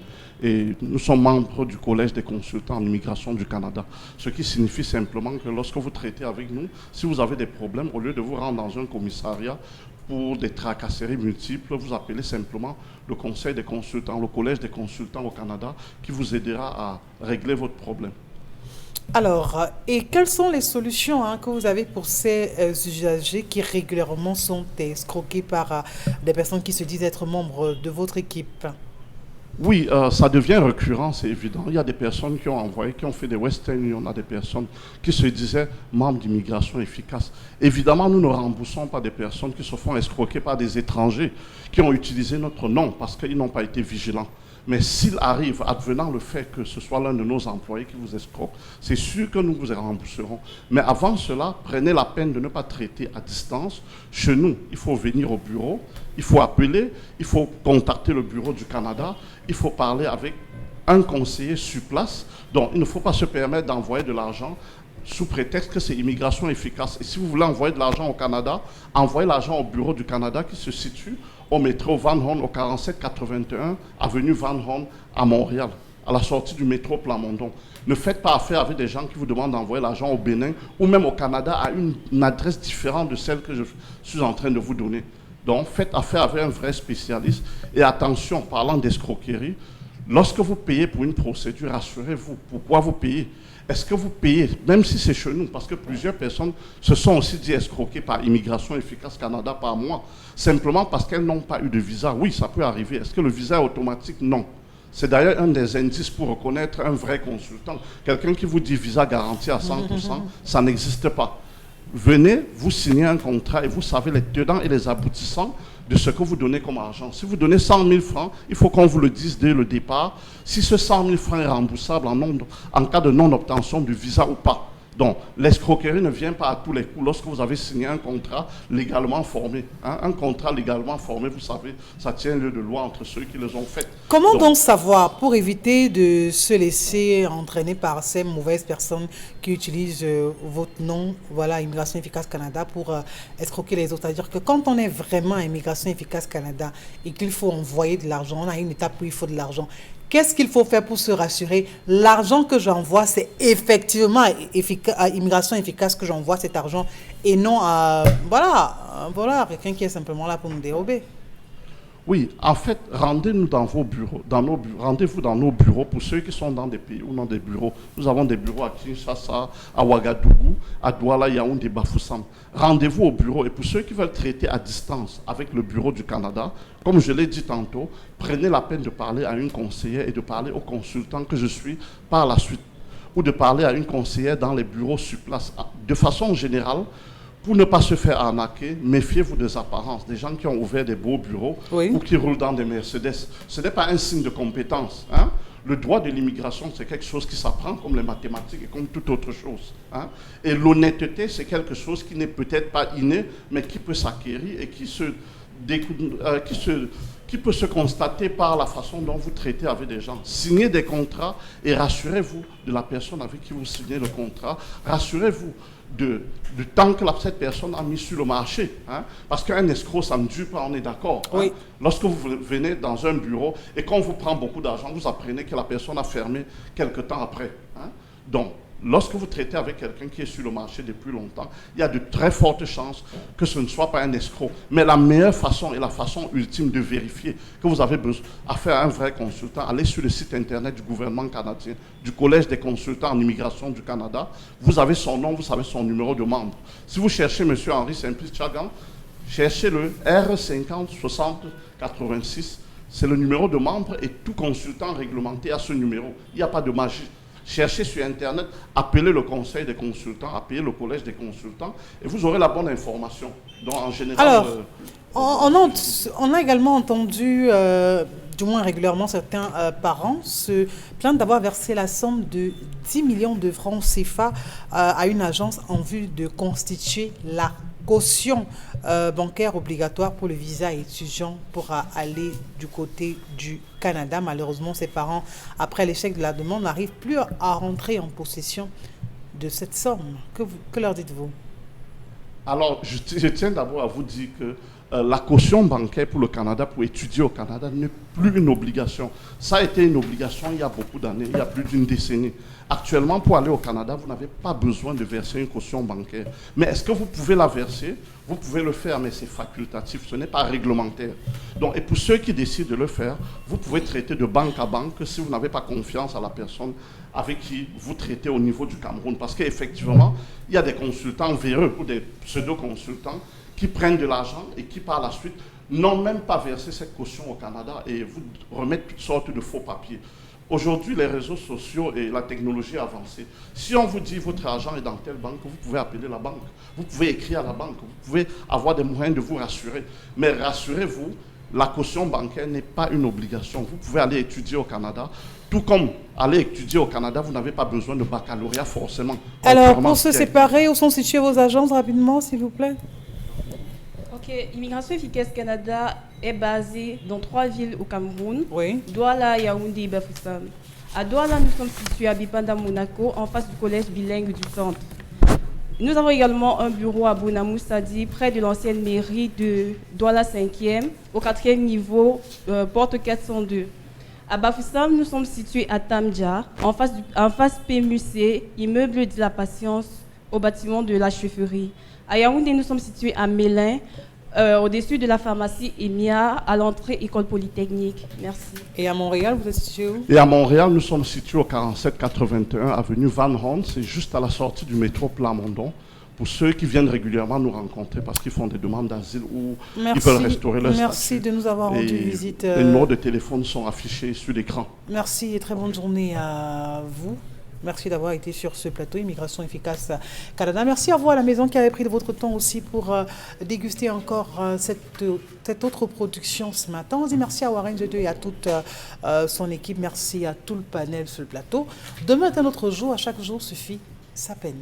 et nous sommes membres du Collège des consultants en immigration du Canada. Ce qui signifie simplement que lorsque vous traitez avec nous, si vous avez des problèmes, au lieu de vous rendre dans un commissariat pour des tracasseries multiples, vous appelez simplement le Conseil des consultants, le Collège des consultants au Canada qui vous aidera à régler votre problème. Alors, et quelles sont les solutions que vous avez pour ces usagers qui régulièrement sont escroqués par des personnes qui se disent être membres de votre équipe? Oui, ça devient récurrent, c'est évident. Il y a des personnes qui ont envoyé, qui ont fait des Western Union, on a des personnes qui se disaient membres d'immigration efficace. Évidemment, nous ne remboursons pas des personnes qui se font escroquer par des étrangers qui ont utilisé notre nom parce qu'ils n'ont pas été vigilants. Mais s'il arrive, advenant le fait que ce soit l'un de nos employés qui vous escroque, c'est sûr que nous vous rembourserons. Mais avant cela, prenez la peine de ne pas traiter à distance. Chez nous, il faut venir au bureau, il faut appeler, il faut contacter le bureau du Canada, il faut parler avec un conseiller sur place. Donc, il ne faut pas se permettre d'envoyer de l'argent sous prétexte que c'est immigration efficace. Et si vous voulez envoyer de l'argent au Canada, envoyez l'argent au bureau du Canada qui se situe au métro Van Horn, au 4781, avenue Van Horn à Montréal, à la sortie du métro Plamondon. Ne faites pas affaire avec des gens qui vous demandent d'envoyer l'argent au Bénin ou même au Canada à une adresse différente de celle que je suis en train de vous donner. Donc, faites affaire avec un vrai spécialiste. Et attention, parlant d'escroquerie, lorsque vous payez pour une procédure, rassurez-vous, pourquoi vous payez? Est-ce que vous payez, même si c'est chez nous, parce que plusieurs personnes se sont aussi dit escroquées par Immigration Efficace Canada par mois, simplement parce qu'elles n'ont pas eu de visa. Oui, ça peut arriver. Est-ce que le visa est automatique? Non. C'est d'ailleurs un des indices pour reconnaître un vrai consultant. Quelqu'un qui vous dit visa garanti à 100%, ça n'existe pas. Venez, vous signez un contrat et vous savez les tenants et les aboutissants de ce que vous donnez comme argent. Si vous donnez 100 000 francs, il faut qu'on vous le dise dès le départ. Si ce 100 000 francs est remboursable en cas de non-obtention du visa ou pas. Donc, l'escroquerie ne vient pas à tous les coups. Lorsque vous avez signé un contrat légalement formé, hein, un contrat légalement formé, vous savez, ça tient lieu de loi entre ceux qui les ont faits. Comment donc savoir, pour éviter de se laisser entraîner par ces mauvaises personnes qui utilisent votre nom, voilà, Immigration Efficace Canada, pour escroquer les autres? C'est-à-dire que quand on est vraiment à Immigration Efficace Canada et qu'il faut envoyer de l'argent, on a une étape où il faut de l'argent. Qu'est-ce qu'il faut faire pour se rassurer? L'argent que j'envoie, c'est effectivement à Immigration Efficace que j'envoie cet argent et non à quelqu'un qui est simplement là pour nous dérober. Oui, en fait, rendez-nous dans vos bureaux, rendez-vous dans nos bureaux pour ceux qui sont dans des pays où on a des bureaux. Nous avons des bureaux à Kinshasa, à Ouagadougou, à Douala, Yaoundé, Bafoussam. Rendez-vous au bureau. Et pour ceux qui veulent traiter à distance avec le bureau du Canada, comme je l'ai dit tantôt, prenez la peine de parler à une conseillère et de parler au consultant que je suis par la suite, ou de parler à une conseillère dans les bureaux sur place. De façon générale, pour ne pas se faire arnaquer, méfiez-vous des apparences. Des gens qui ont ouvert des beaux bureaux ou qui roulent dans des Mercedes. Ce n'est pas un signe de compétence. Hein? Le droit de l'immigration, c'est quelque chose qui s'apprend comme les mathématiques et comme toute autre chose. Hein? Et l'honnêteté, c'est quelque chose qui n'est peut-être pas inné, mais qui peut s'acquérir et qui peut se constater par la façon dont vous traitez avec des gens. Signez des contrats et rassurez-vous de la personne avec qui vous signez le contrat. Rassurez-vous du temps que cette personne a mis sur le marché. Hein? Parce qu'un escroc, ça ne dure pas, on est d'accord. Oui. Hein? Lorsque vous venez dans un bureau et qu'on vous prend beaucoup d'argent, vous apprenez que la personne a fermé quelque temps après. Hein? Donc, lorsque vous traitez avec quelqu'un qui est sur le marché depuis longtemps, il y a de très fortes chances que ce ne soit pas un escroc. Mais la meilleure façon et la façon ultime de vérifier que vous avez besoin à faire un vrai consultant, allez sur le site internet du gouvernement canadien, du Collège des consultants en immigration du Canada. Vous avez son nom, vous savez son numéro de membre. Si vous cherchez M. Henri Simplice Chagan, cherchez le R506086. C'est le numéro de membre et tout consultant réglementé a ce numéro. Il n'y a pas de magie. Cherchez sur Internet, appelez le conseil des consultants, appelez le collège des consultants et vous aurez la bonne information. Donc, en général... Alors, on a également entendu, du moins régulièrement, certains parents se plaindre d'avoir versé la somme de 10 millions de francs CFA à une agence en vue de constituer la caution bancaire obligatoire pour le visa étudiant pour aller du côté du Canada. Malheureusement, ces parents, après l'échec de la demande, n'arrivent plus à rentrer en possession de cette somme. Que leur dites-vous? Alors, je tiens d'abord à vous dire que la caution bancaire pour le Canada, pour étudier au Canada, n'est plus une obligation. Ça a été une obligation il y a beaucoup d'années, il y a plus d'une décennie. Actuellement, pour aller au Canada, vous n'avez pas besoin de verser une caution bancaire. Mais est-ce que vous pouvez la verser? Vous pouvez le faire, mais c'est facultatif, ce n'est pas réglementaire. Donc, et pour ceux qui décident de le faire, vous pouvez traiter de banque à banque si vous n'avez pas confiance à la personne avec qui vous traitez au niveau du Cameroun. Parce qu'effectivement, il y a des consultants véreux ou des pseudo-consultants qui prennent de l'argent et qui, par la suite, n'ont même pas versé cette caution au Canada et vous remettent toutes sortes de faux papiers. Aujourd'hui, les réseaux sociaux et la technologie avancée, si on vous dit votre argent est dans telle banque, vous pouvez appeler la banque, vous pouvez écrire à la banque, vous pouvez avoir des moyens de vous rassurer. Mais rassurez-vous, la caution bancaire n'est pas une obligation. Vous pouvez aller étudier au Canada. Tout comme aller étudier au Canada, vous n'avez pas besoin de baccalauréat forcément. Alors, pour se séparer, où sont situées vos agences rapidement, s'il vous plaît? Ok, Immigration Efficace Canada est basée dans 3 villes au Cameroun. Oui. Douala, Yaoundé et Bafoussam. À Douala, nous sommes situés à Bipanda, Monaco, en face du collège bilingue du centre. Nous avons également un bureau à Bonamou Sadi, près de l'ancienne mairie de Douala 5e, au 4e niveau, porte 402. À Bafoussam, nous sommes situés à Tamdja, en face PMUC, immeuble de la Patience, au bâtiment de la chefferie. À Yaoundé, nous sommes situés à Mélin, au-dessus de la pharmacie EMIA, à l'entrée École Polytechnique. Merci. Et à Montréal, vous êtes situé où? Et à Montréal, nous sommes situés au 4781 avenue Van Horn, c'est juste à la sortie du métro Plamondon. Pour ceux qui viennent régulièrement nous rencontrer parce qu'ils font des demandes d'asile ou ils veulent restaurer leur statut. Merci de nous avoir rendu visite. Les numéros de téléphone sont affichés sur l'écran. Merci et très bonne journée à vous. Merci d'avoir été sur ce plateau Immigration Efficace Canada. Merci à vous à la maison qui avez pris de votre temps aussi pour déguster encore cette autre production ce matin. On dit merci à Warren G2 et à toute son équipe. Merci à tout le panel sur le plateau. Demain est un autre jour. À chaque jour suffit sa peine.